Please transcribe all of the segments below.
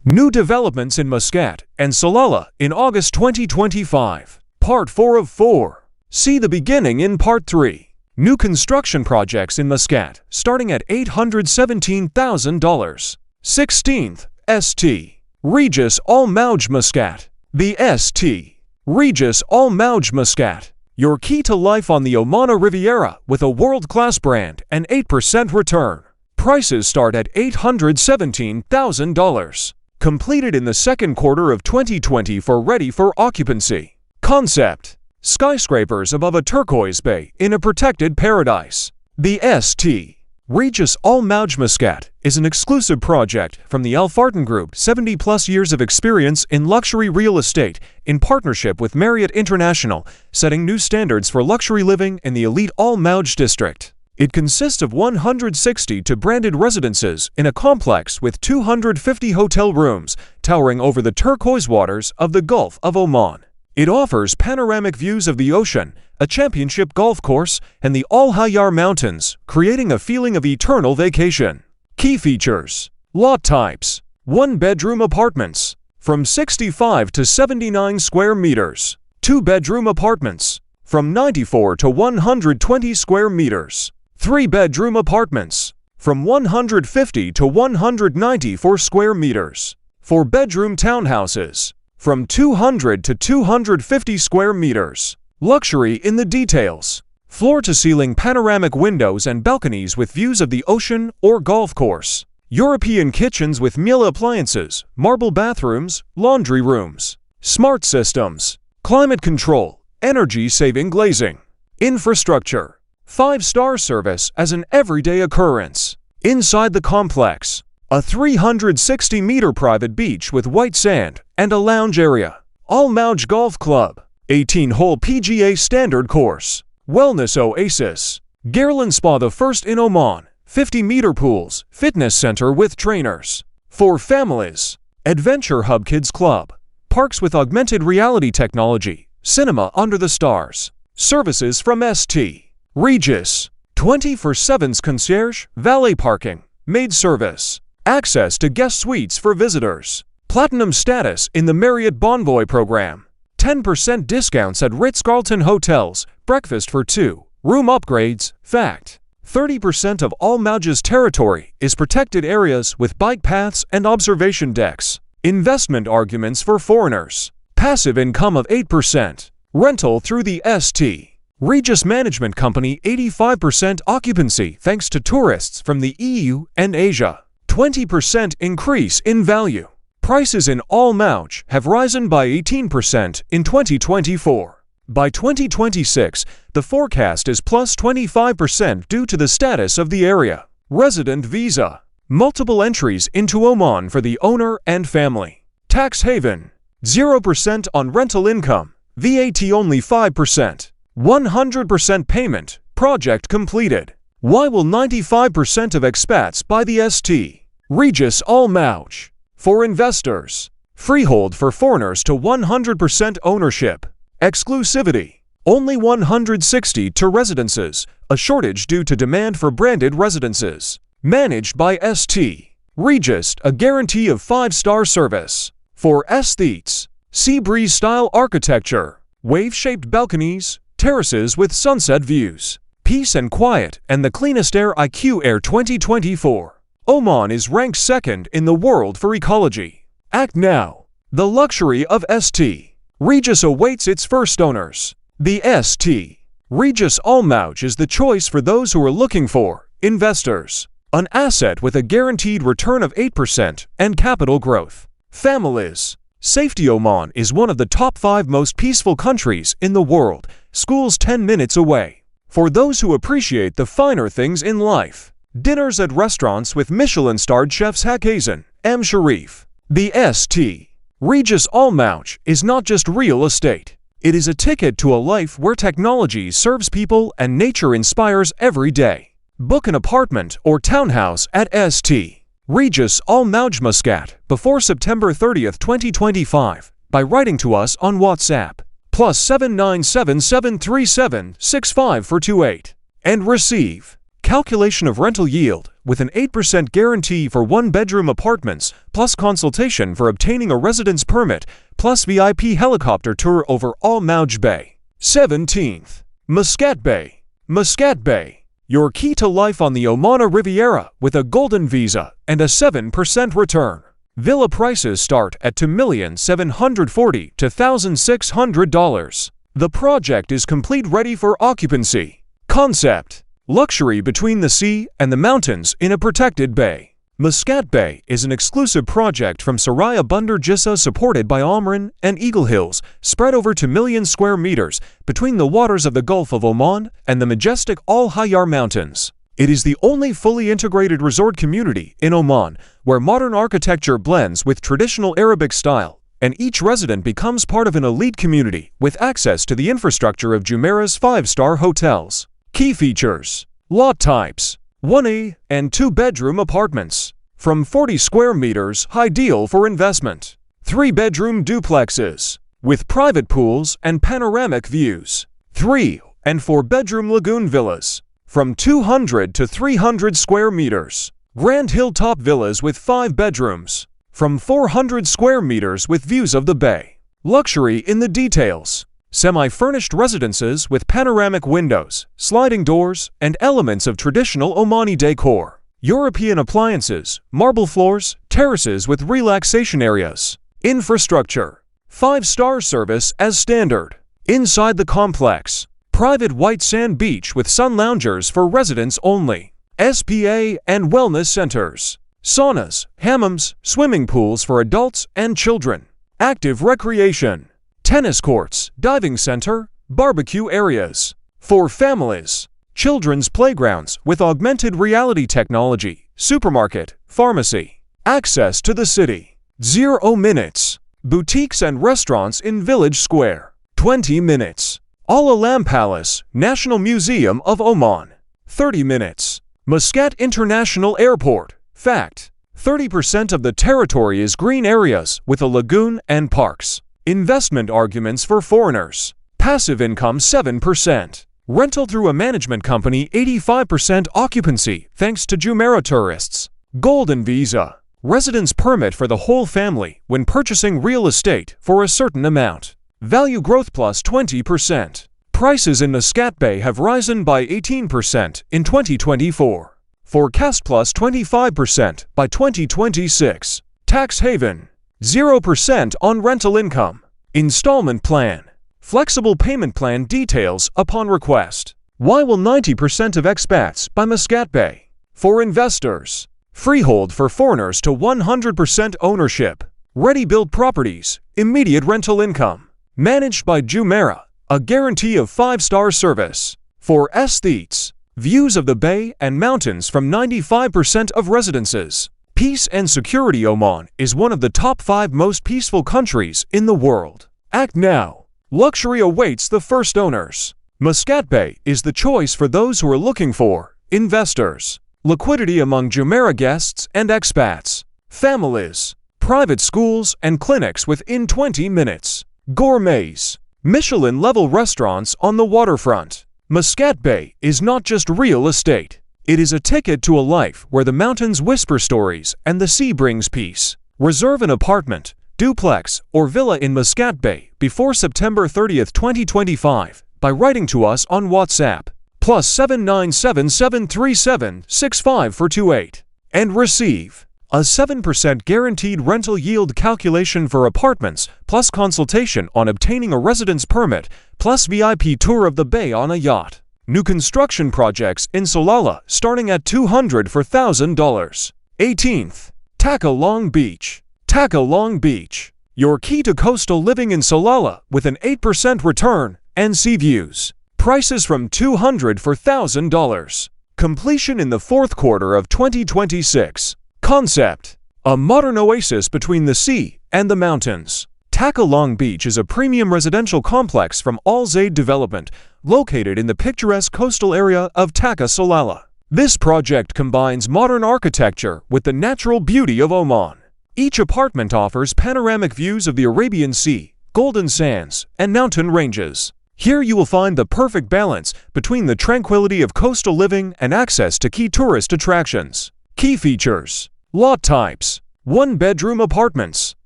New developments in Muscat and Salalah in August 2025. Part 4 of 4. See the beginning in Part 3. New construction projects in Muscat starting at $817,000. 16th, St. Regis Al Mouj Muscat. The St. Regis Al Mouj Muscat. Your key to life on the Oman Riviera with a world-class brand and 8% return. Prices start at $817,000. Completed in the second quarter of 2020 for ready for occupancy. Concept: skyscrapers above a turquoise bay in a protected paradise. The St. Regis Al Mouj Muscat is an exclusive project from the Al Fartan Group, 70-plus years of experience in luxury real estate, in partnership with Marriott International, setting new standards for luxury living in the elite Al Mouj district. It consists of 160 branded residences in a complex with 250 hotel rooms towering over the turquoise waters of the Gulf of Oman. It offers panoramic views of the ocean, a championship golf course, and the Al Hayyar Mountains, creating a feeling of eternal vacation. Key features: lot types: 1-bedroom apartments, from 65 to 79 square meters. 2-bedroom apartments, from 94 to 120 square meters. 3-bedroom apartments, from 150 to 194 square meters. 4-bedroom townhouses, from 200 to 250 square meters. Luxury in the details: floor-to-ceiling panoramic windows and balconies with views of the ocean or golf course. European kitchens with meal appliances, marble bathrooms, laundry rooms. Smart systems: climate control, energy-saving glazing. Infrastructure: 5-star service as an everyday occurrence. Inside the complex, a 360-meter private beach with white sand and a lounge area. Al Mouj Golf Club, 18-hole PGA standard course. Wellness oasis. Garland Spa, the first in Oman. 50-meter pools, fitness center with trainers. For families, Adventure Hub Kids Club. Parks with augmented reality technology. Cinema under the stars. Services from St. Regis: 24/7 concierge, valet parking, maid service. Access to guest suites for visitors. Platinum status in the Marriott Bonvoy program. 10% discounts at Ritz-Carlton hotels, breakfast for 2, room upgrades. Fact: 30% of Al Mouj's territory is protected areas with bike paths and observation decks. Investment arguments for foreigners. Passive income of 8%. Rental through the St. Regis Management Company, 85% occupancy thanks to tourists from the EU and Asia. 20% increase in value. Prices in Al Mouj have risen by 18% in 2024. By 2026, the forecast is plus 25% due to the status of the area. Resident visa. Multiple entries into Oman for the owner and family. Tax haven. 0% on rental income. VAT only 5%. 100% payment. Project completed. Why will 95% of expats buy the St. Regis Al Mouj? For investors. Freehold for foreigners to 100% ownership. Exclusivity. Only 160 residences, a shortage due to demand for branded residences. Managed by St. Regis, a guarantee of 5-star service. For aesthetes. Sea breeze-style architecture. Wave-shaped balconies. Terraces with sunset views. Peace and quiet and the cleanest air. IQ Air 2024. Oman is ranked second in the world for ecology. Act now. The luxury of St. Regis awaits its first owners. The St. Regis Al Mouj is the choice for those who are looking for investors. An asset with a guaranteed return of 8% and capital growth. Families. Safety: Oman is one of the top 5 most peaceful countries in the world. Schools 10 minutes away. For those who appreciate the finer things in life. Dinners at restaurants with Michelin-starred chefs. Hakazan, M. Sharif. The St. Regis Al Mouj is not just real estate. It is a ticket to a life where technology serves people and nature inspires every day. Book an apartment or townhouse at St. Regis Al Mouj Muscat before September 30th, 2025 by writing to us on WhatsApp +797 737 65428 and receive Calculation of rental yield with an 8% guarantee for one-bedroom apartments, plus consultation for obtaining a residence permit, plus VIP helicopter tour over all Mouj Bay. 17th. Muscat Bay. Muscat Bay. Your key to life on the Oman Riviera with a golden visa and a 7% return. Villa prices start at $2,740,000 to $1,600. The project is complete ready for occupancy. Concept. Luxury between the sea and the mountains in a protected bay. Muscat Bay is an exclusive project from Saraya Bandar Jissa supported by Omran and Eagle Hills, spread over 2 million square meters between the waters of the Gulf of Oman and the majestic Al Hayar Mountains. It is the only fully integrated resort community in Oman where modern architecture blends with traditional Arabic style, and each resident becomes part of an elite community with access to the infrastructure of Jumeirah's 5-star hotels. Key features. Lot types. 1A and 2-bedroom apartments. From 40 square meters, ideal for investment. 3-bedroom duplexes. With private pools and panoramic views. 3 and 4-bedroom lagoon villas. From 200 to 300 square meters. Grand hilltop villas with 5 bedrooms. From 400 square meters with views of the bay. Luxury in the details. Semi-furnished residences with panoramic windows, sliding doors, and elements of traditional Omani decor. European appliances, marble floors, terraces with relaxation areas. Infrastructure. 5-star service as standard. Inside the complex. Private white sand beach with sun loungers for residents only. SPA and wellness centers. Saunas, hammams, swimming pools for adults and children. Active recreation. Tennis courts, diving center, barbecue areas. For families. Children's playgrounds with augmented reality technology, supermarket, pharmacy. Access to the city. 0 minutes. Boutiques and restaurants in Village Square. 20 minutes. Al Alam Palace, National Museum of Oman. 30 minutes. Muscat International Airport. Fact. 30% of the territory is green areas with a lagoon and parks. Investment arguments for foreigners. Passive income 7%. Rental through a management company 85% occupancy thanks to Jumeirah tourists. Golden visa. Residence permit for the whole family when purchasing real estate for a certain amount. Value growth plus 20%. Prices in Muscat Bay have risen by 18% in 2024. Forecast plus 25% by 2026. Tax haven. 0% on rental income. Installment plan. Flexible payment plan details upon request. Why will 90% of expats buy Muscat Bay? For investors. Freehold for foreigners to 100% ownership. Ready-built properties. Immediate rental income. Managed by Jumeirah. A guarantee of 5-star service. For aesthetes. Views of the bay and mountains from 95% of residences. Peace and security. Oman is one of the top 5 most peaceful countries in the world. Act now. Luxury awaits the first owners. Muscat Bay is the choice for those who are looking for investors. Liquidity among Jumeirah guests and expats. Families. Private schools and clinics within 20 minutes. Gourmets. Michelin-level restaurants on the waterfront. Muscat Bay is not just real estate. It is a ticket to a life where the mountains whisper stories and the sea brings peace. Reserve an apartment, duplex, or villa in Muscat Bay before September 30th, 2025 by writing to us on WhatsApp +797 737 65428 and receive a 7% guaranteed rental yield calculation for apartments, plus consultation on obtaining a residence permit, plus VIP tour of the bay on a yacht. New construction projects in Salalah starting at $200 for $1,000. 18th. Taqah Long Beach. Taqah Long Beach. Your key to coastal living in Salalah with an 8% return and sea views. Prices from $200 for $1,000. Completion in the 4th quarter of 2026. Concept. A modern oasis between the sea and the mountains. Taqah Long Beach is a premium residential complex from Al Zaid Development, located in the picturesque coastal area of Taqah Salalah. This project combines modern architecture with the natural beauty of Oman. Each apartment offers panoramic views of the Arabian Sea, golden sands, and mountain ranges. Here you will find the perfect balance between the tranquility of coastal living and access to key tourist attractions. Key features. Lot types. 1-bedroom apartments.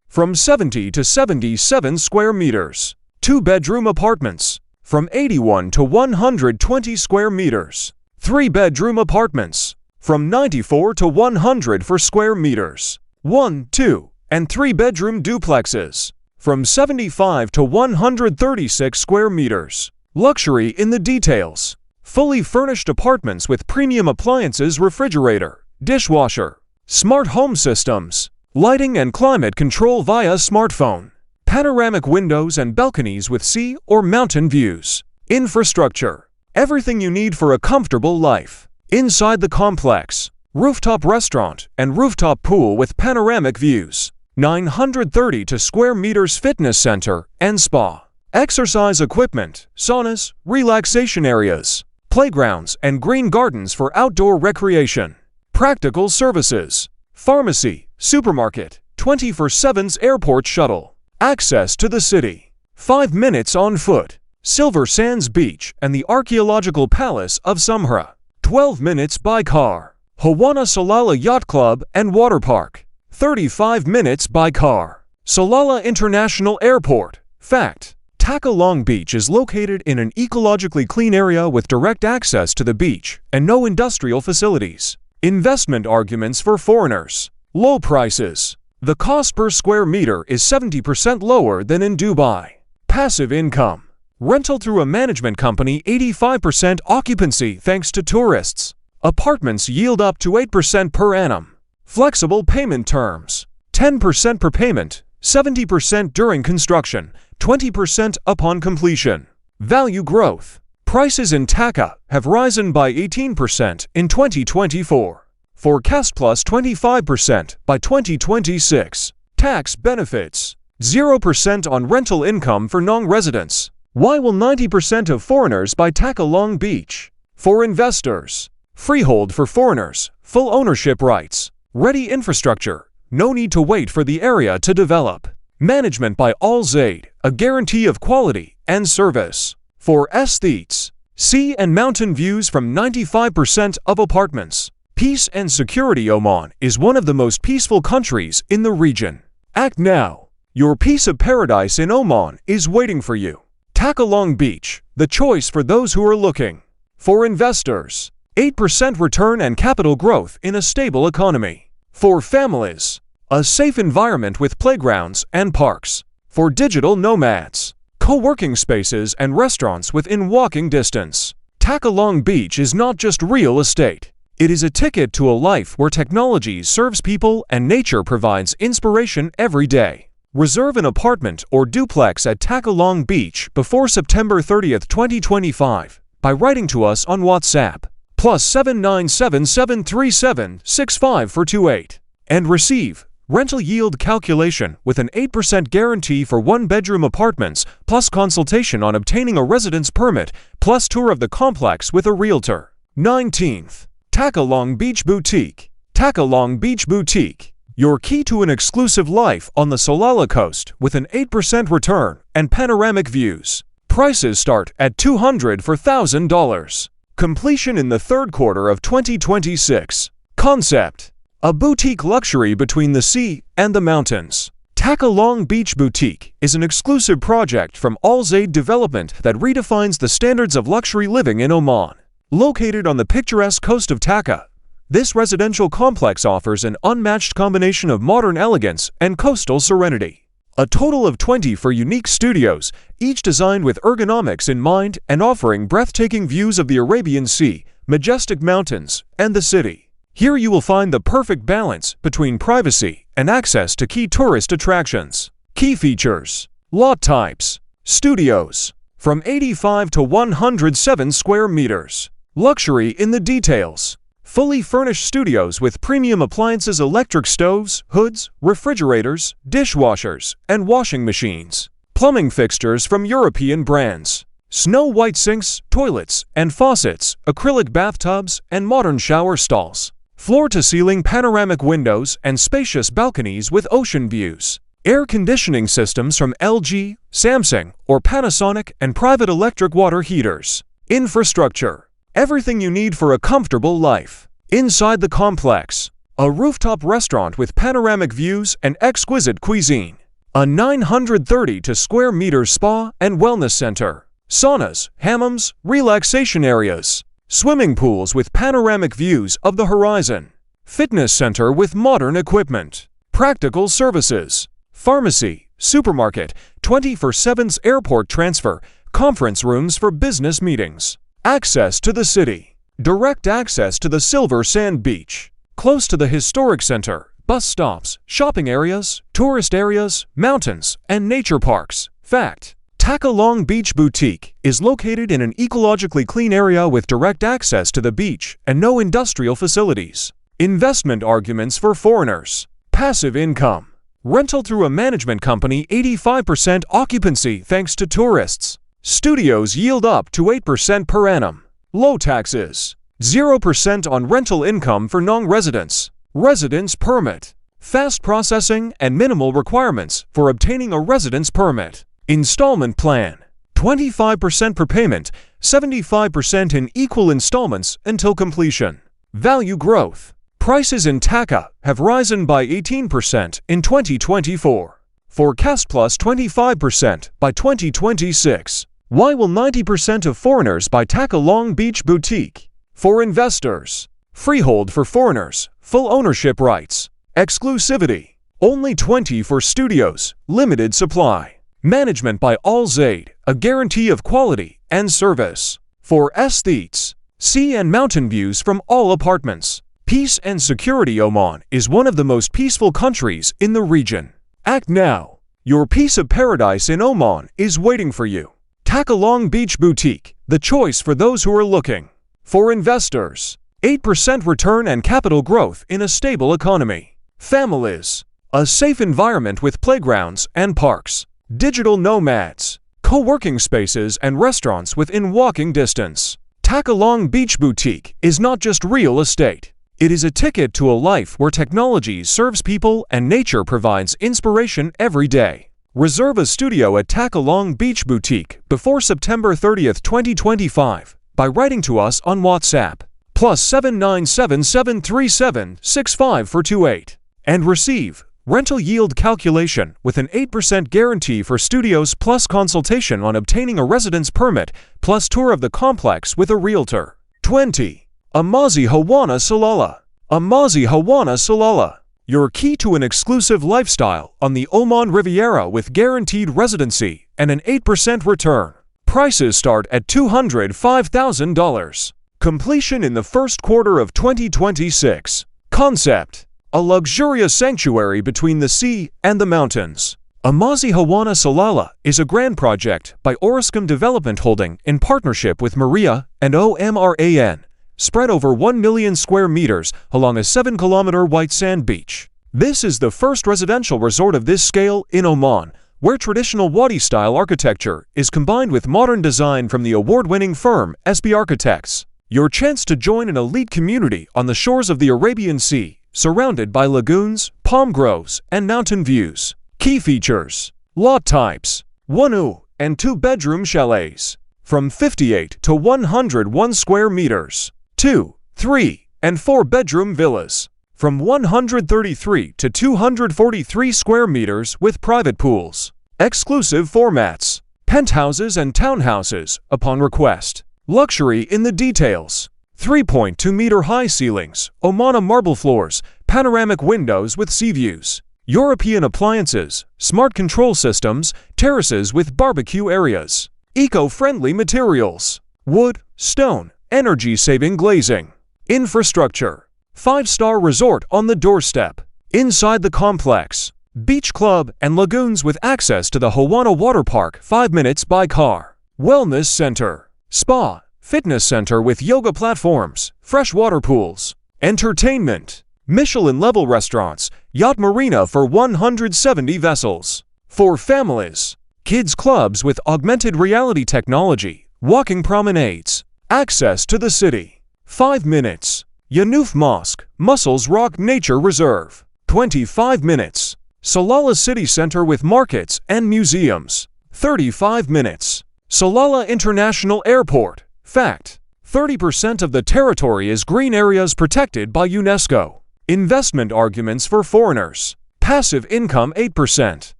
From 70 to 77 square meters. 2-bedroom apartments. From 81 to 120 square meters. 3-bedroom apartments. From 94 to 104 square meters. 1, 2, and 3-bedroom duplexes. From 75 to 136 square meters. Luxury in the details. Fully furnished apartments with premium appliances, refrigerator, dishwasher, smart home systems, lighting and climate control via smartphone, panoramic windows and balconies with sea or mountain views. Infrastructure. Everything you need for a comfortable life. Inside the complex. Rooftop restaurant and rooftop pool with panoramic views. 932 square meters fitness center and spa. Exercise equipment, saunas, relaxation areas, playgrounds and green gardens for outdoor recreation. Practical services. Pharmacy, supermarket, 24/7's airport shuttle. Access to the city. 5 minutes on foot. Silver Sands Beach and the Archaeological Palace of Sumhra. 12 minutes by car. Hawana Salalah Yacht Club and Water Park. 35 minutes by car. Salalah International Airport. Fact. Taqah Long Beach is located in an ecologically clean area with direct access to the beach and no industrial facilities. Investment arguments for foreigners. Low prices. The cost per square meter is 70% lower than in Dubai. Passive income. Rental through a management company, 85% occupancy thanks to tourists. Apartments yield up to 8% per annum. Flexible payment terms. 10% per payment, 70% during construction, 20% upon completion. Value growth. Prices in Taqah have risen by 18% in 2024. Forecast plus 25% by 2026. Tax benefits. 0% on rental income for non-residents. Why will 90% of foreigners buy Taqah Long Beach? For investors. Freehold for foreigners. Full ownership rights. Ready infrastructure. No need to wait for the area to develop. Management by Al Zaid. A guarantee of quality and service. For aesthetes. Sea and mountain views from 95% of apartments. Peace and security. Oman is one of the most peaceful countries in the region. Act now. Your piece of paradise in Oman is waiting for you. Taqah Long Beach, the choice for those who are looking. For investors. 8% return and capital growth in a stable economy. For families. A safe environment with playgrounds and parks. For digital nomads. Co-working spaces and restaurants within walking distance. Taqah Long Beach is not just real estate. It is a ticket to a life where technology serves people and nature provides inspiration every day. Reserve an apartment or duplex at Taqah Long Beach before September 30th, 2025 by writing to us on WhatsApp +797 737 65428 and receive rental yield calculation with an 8% guarantee for 1-bedroom apartments plus consultation on obtaining a residence permit plus tour of the complex with a realtor. 19th. Taqah Long Beach Boutique. Taqah Long Beach Boutique. Your key to an exclusive life on the Salalah coast with an 8% return and panoramic views. Prices start at $200 for $1,000. Completion in the third quarter of 2026. Concept. A boutique luxury between the sea and the mountains. Taqah Long Beach Boutique is an exclusive project from Al Zaid Development that redefines the standards of luxury living in Oman. Located on the picturesque coast of Taqah, this residential complex offers an unmatched combination of modern elegance and coastal serenity. A total of 24 unique studios, each designed with ergonomics in mind and offering breathtaking views of the Arabian Sea, majestic mountains, and the city. Here you will find the perfect balance between privacy and access to key tourist attractions. Key features. Lot types. Studios. From 85 to 107 square meters. Luxury in the details. Fully furnished studios with premium appliances, electric stoves, hoods, refrigerators, dishwashers, and washing machines. Plumbing fixtures from European brands. Snow white sinks, toilets, and faucets, acrylic bathtubs, and modern shower stalls. Floor-to-ceiling panoramic windows and spacious balconies with ocean views. Air conditioning systems from LG, Samsung, or Panasonic, and private electric water heaters. Infrastructure. Everything you need for a comfortable life. Inside the complex. A rooftop restaurant with panoramic views and exquisite cuisine. A 930 square meter spa and wellness center. Saunas, hammams, relaxation areas. Swimming pools with panoramic views of the horizon. Fitness center with modern equipment. Practical services. Pharmacy, supermarket, 24/7's airport transfer, conference rooms for business meetings. Access to the city. Direct access to the Silver Sand Beach. Close to the historic center, bus stops, shopping areas, tourist areas, mountains, and nature parks. Fact: Taqah Long Beach Boutique is located in an ecologically clean area with direct access to the beach and no industrial facilities. Investment arguments for foreigners. Passive income. Rental through a management company, 85% occupancy thanks to tourists. Studios yield up to 8% per annum. Low taxes. 0% on rental income for non-residents. Residence permit. Fast processing and minimal requirements for obtaining a residence permit. Installment plan. 25% per payment, 75% in equal installments until completion. Value growth. Prices in Taqah have risen by 18% in 2024. Forecast plus 25% by 2026. Why will 90% of foreigners buy Taqah Long Beach Boutique? For investors. Freehold for foreigners. Full ownership rights. Exclusivity. Only 24 studios. Limited supply. Management by Al Zaid. A guarantee of quality and service. For aesthetes. Sea and mountain views from all apartments. Peace and security. Oman is one of the most peaceful countries in the region. Act now. Your piece of paradise in Oman is waiting for you. Taqah Long Beach Boutique, the choice for those who are looking. For investors. 8% return and capital growth in a stable economy. Families. A safe environment with playgrounds and parks. Digital nomads. Co-working spaces and restaurants within walking distance. Taqah Long Beach Boutique is not just real estate. It is a ticket to a life where technology serves people and nature provides inspiration every day. Reserve a studio at Taqah Long Beach Boutique before September 30th, 2025 by writing to us on WhatsApp +797 737 65428 and receive rental yield calculation with an 8% guarantee for studios plus consultation on obtaining a residence permit plus tour of the complex with a realtor. 20. Amazi Hawana Salalah. Amazi Hawana Salalah. Your key to an exclusive lifestyle on the Oman Riviera with guaranteed residency and an 8% return. Prices start at $205,000. Completion in the first quarter of 2026. Concept: a luxurious sanctuary between the sea and the mountains. Amazi Hawana Salalah is a grand project by Orascom Development Holding in partnership with Maria and OMRAN. Spread over 1 million square meters along a 7-kilometer white sand beach. This is the first residential resort of this scale in Oman, where traditional Wadi-style architecture is combined with modern design from the award-winning firm SB Architects. Your chance to join an elite community on the shores of the Arabian Sea, surrounded by lagoons, palm groves, and mountain views. Key features: lot types, 1 and 2-bedroom chalets, from 58 to 101 square meters. 2, 3, and 4-bedroom villas, from 133 to 243 square meters with private pools. Exclusive formats: penthouses and townhouses upon request. Luxury in the details: 3.2-meter high ceilings, Omana marble floors, panoramic windows with sea views, European appliances, smart control systems, terraces with barbecue areas. Eco-friendly materials: wood, stone, energy-saving glazing. Infrastructure: 5-star resort on the doorstep. Inside the complex, beach club and lagoons with access to the Hawana water park 5 minutes by car. Wellness center, spa, fitness center with yoga platforms, freshwater pools. Entertainment: Michelin-level restaurants, yacht marina for 170 vessels. For families, kids clubs with augmented reality technology, walking promenades. Access to the city: 5 minutes. Yanuf Mosque, Muscles Rock Nature Reserve, 25 minutes. Salalah city center with markets and museums. 35 minutes. Salalah International Airport. Fact: 30% of the territory is green areas protected by UNESCO. Investment arguments for foreigners. Passive income 8%.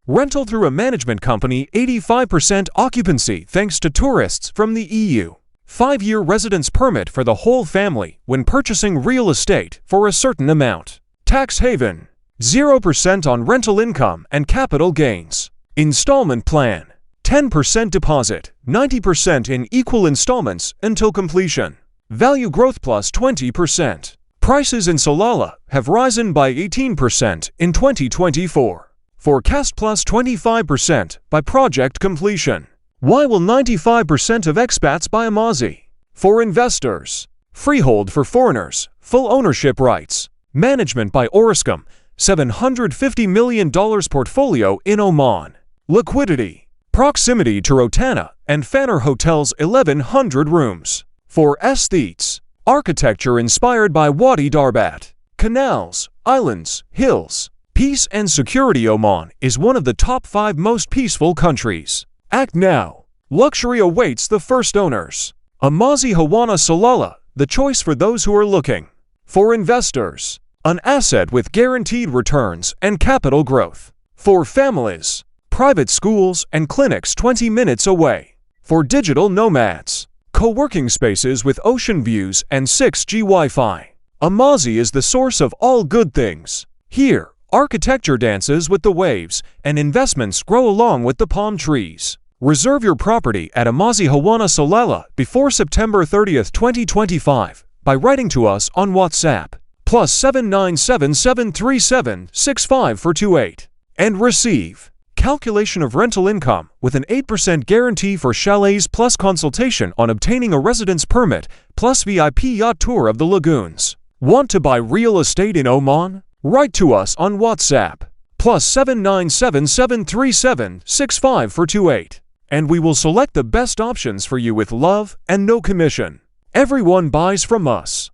Rental through a management company 85% occupancy thanks to tourists from the EU. 5-year residence permit for the whole family when purchasing real estate for a certain amount. Tax haven. 0% on rental income and capital gains. Installment plan. 10% deposit, 90% in equal installments until completion. Value growth plus 20%. Prices in Salalah have risen by 18% in 2024. Forecast plus 25% by project completion. Why will 95% of expats buy Amazi? For investors. Freehold for foreigners. Full ownership rights. Management by Orascom. $750 million portfolio in Oman. Liquidity. Proximity to Rotana and Fanner Hotels 1,100 rooms. For aesthetes. Architecture inspired by Wadi Darbat. Canals, islands, hills. Peace and security. Oman is one of the top 5 most peaceful countries. Act now. Luxury awaits the first owners. Amazi Hawana Salalah, the choice for those who are looking. For investors. An asset with guaranteed returns and capital growth. For families. Private schools and clinics 20 minutes away. For digital nomads. Co-working spaces with ocean views and 6G Wi-Fi. Amazi is the source of all good things. Here, architecture dances with the waves and investments grow along with the palm trees. Reserve your property at Amazi Hawana Salalah before September 30th, 2025 by writing to us on WhatsApp +797 737 65428 and receive calculation of rental income with an 8% guarantee for chalets plus consultation on obtaining a residence permit plus VIP yacht tour of the lagoons. Want to buy real estate in Oman? Write to us on WhatsApp +797 737 65428 and we will select the best options for you with love and no commission. Everyone buys from us.